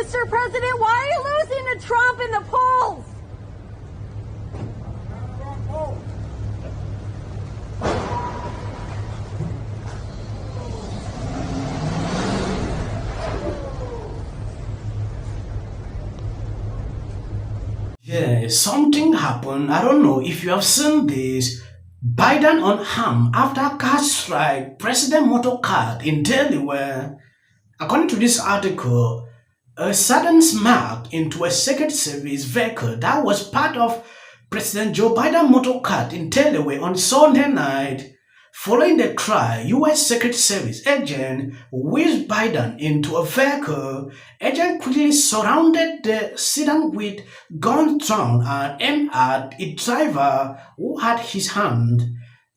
Mr. President, why are you losing to Trump in the polls? Yeah, something happened. I don't know if you have seen this. Biden unharmed after car strike President Motorcade in Delaware. According to this article, a sudden smack into a Secret Service vehicle that was part of President Joe Biden motorcade in Delaware on Sunday night. Following the cry, U.S. Secret Service agent whisked Biden into a vehicle. Agent quickly surrounded the sedan with guns drawn and aimed at its driver who had his hand.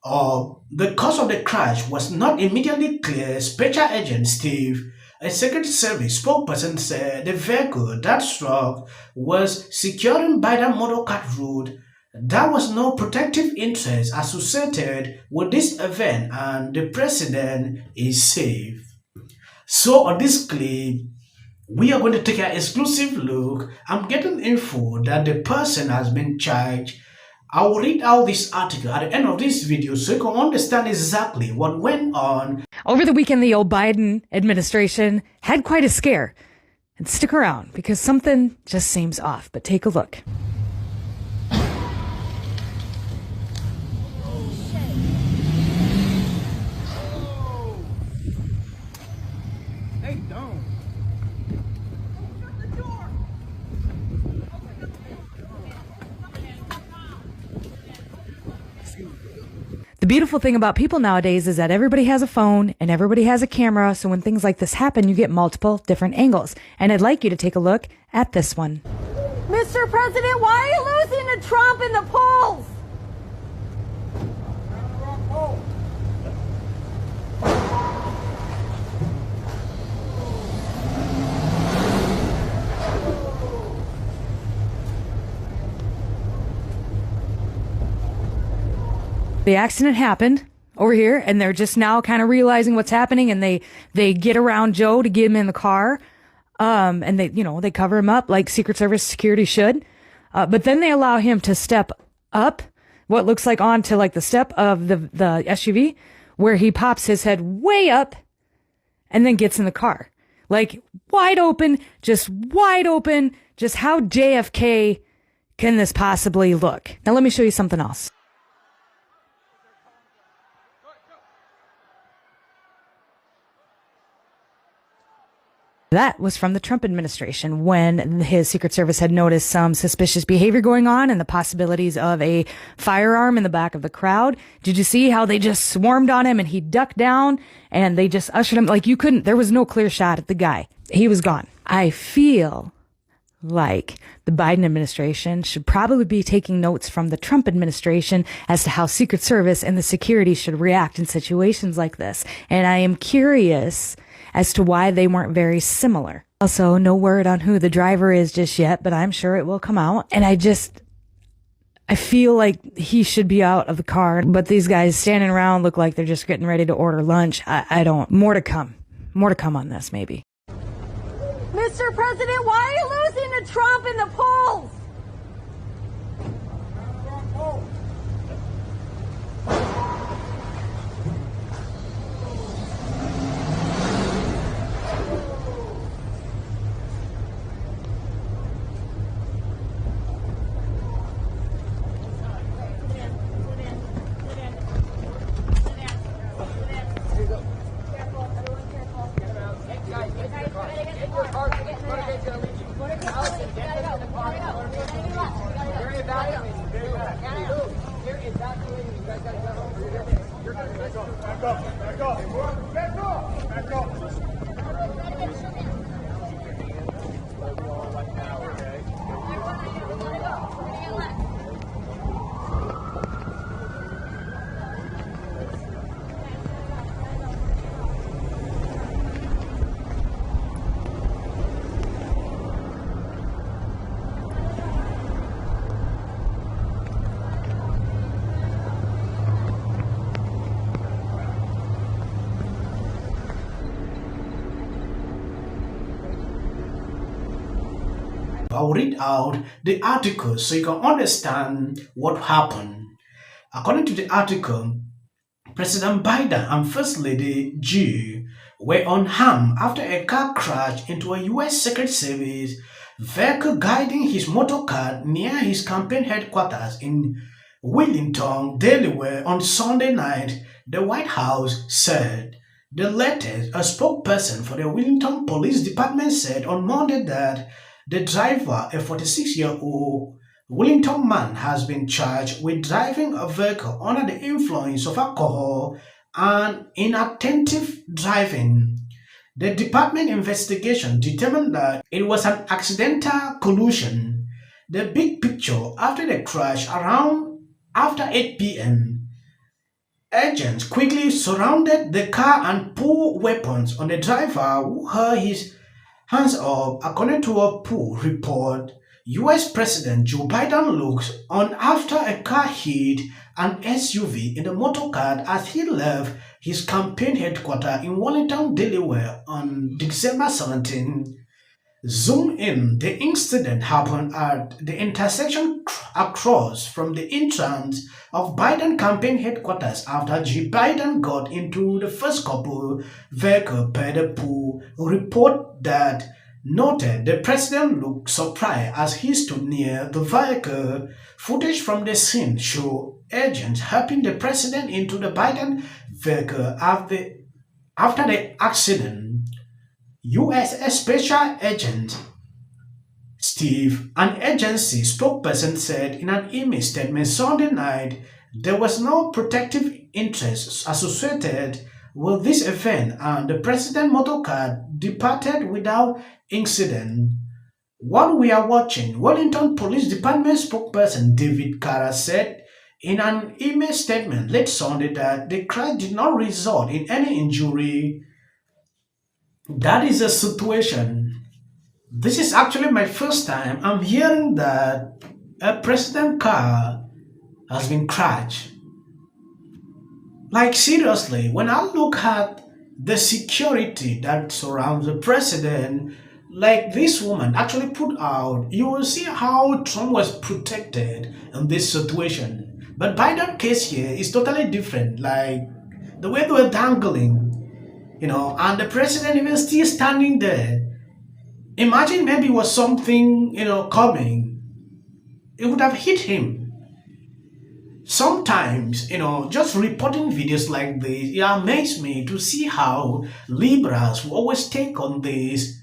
The cause of the crash was not immediately clear. Special Agent Steve, a Secret Service spokesperson, said the vehicle that struck was securing Biden motorcade route. There was no protective interest associated with this event and the president is safe. So on this clip, we are going to take an exclusive look. I'm getting info that the person has been charged. I will read out this article at the end of this video so you can understand exactly what went on. Over the weekend, the old Biden administration had quite a scare. And stick around because something just seems off, but take a look. The beautiful thing about people nowadays is that everybody has a phone and everybody has a camera. So when things like this happen, you get multiple different angles. And I'd like you to take a look at this one. Mr. President, why are you losing to Trump in the polls? The accident happened over here and they're just now kind of realizing what's happening and they get around Joe to get him in the car. And they cover him up like Secret Service security should. But then they allow him to step up what looks like onto like the step of the SUV where he pops his head way up and then gets in the car. Like wide open. Just how JFK can this possibly look? Now let me show you something else. That was from the Trump administration when his Secret Service had noticed some suspicious behavior going on and the possibilities of a firearm in the back of the crowd. Did you see how they just swarmed on him and he ducked down and they just ushered him? Like there was no clear shot at the guy. He was gone. I feel like the Biden administration should probably be taking notes from the Trump administration as to how Secret Service and the security should react in situations like this. And I am curious as to why they weren't very similar. Also, no word on who the driver is just yet, but I'm sure it will come out. And I feel like he should be out of the car, but these guys standing around look like they're just getting ready to order lunch. More to come on this, maybe. Mr. President, why are you losing to Trump in the polls? I'll read out the article so you can understand what happened. According to the article, President Biden and First Lady Jill were unharmed after a car crashed into a U.S. Secret Service vehicle guiding his motorcade near his campaign headquarters in Wilmington, Delaware on Sunday night, the White House said. The latest, a spokesperson for the Wilmington Police Department, said on Monday that the driver, a 46-year-old Wilmington man, has been charged with driving a vehicle under the influence of alcohol and inattentive driving. The department investigation determined that it was an accidental collision. The big picture after the crash around after 8 p.m. Agents quickly surrounded the car and pulled weapons on the driver who held his hands up, according to a poll report. U.S. President Joe Biden looks on after a car hit an SUV in the motorcade as he left his campaign headquarters in Wilmington, Delaware on December 17. Zoom in. The incident happened at the intersection across from the entrance of Biden campaign headquarters after Joe Biden got into the first couple vehicle per the poll report that noted the president looked surprised as he stood near the vehicle. Footage from the scene show agents helping the president into the Biden vehicle after the accident. U.S. Special Agent Steve, an agency spokesperson, said in an email statement Sunday night there was no protective interest associated with this event and the president motorcade departed without incident. What we are watching, Wilmington Police Department spokesperson David Carter said in an email statement late Sunday that the crash did not result in any injury. That is a situation. This is actually my first time I'm hearing that a president car has been crashed. Like seriously, when I look at the security that surrounds the president, like this woman actually put out, you will see how Trump was protected in this situation. But Biden's case here is totally different. Like the way they were dangling, and the president even still standing there. Imagine maybe it was something, coming. It would have hit him. Sometimes, just reporting videos like this, it amazes me to see how liberals will always take on this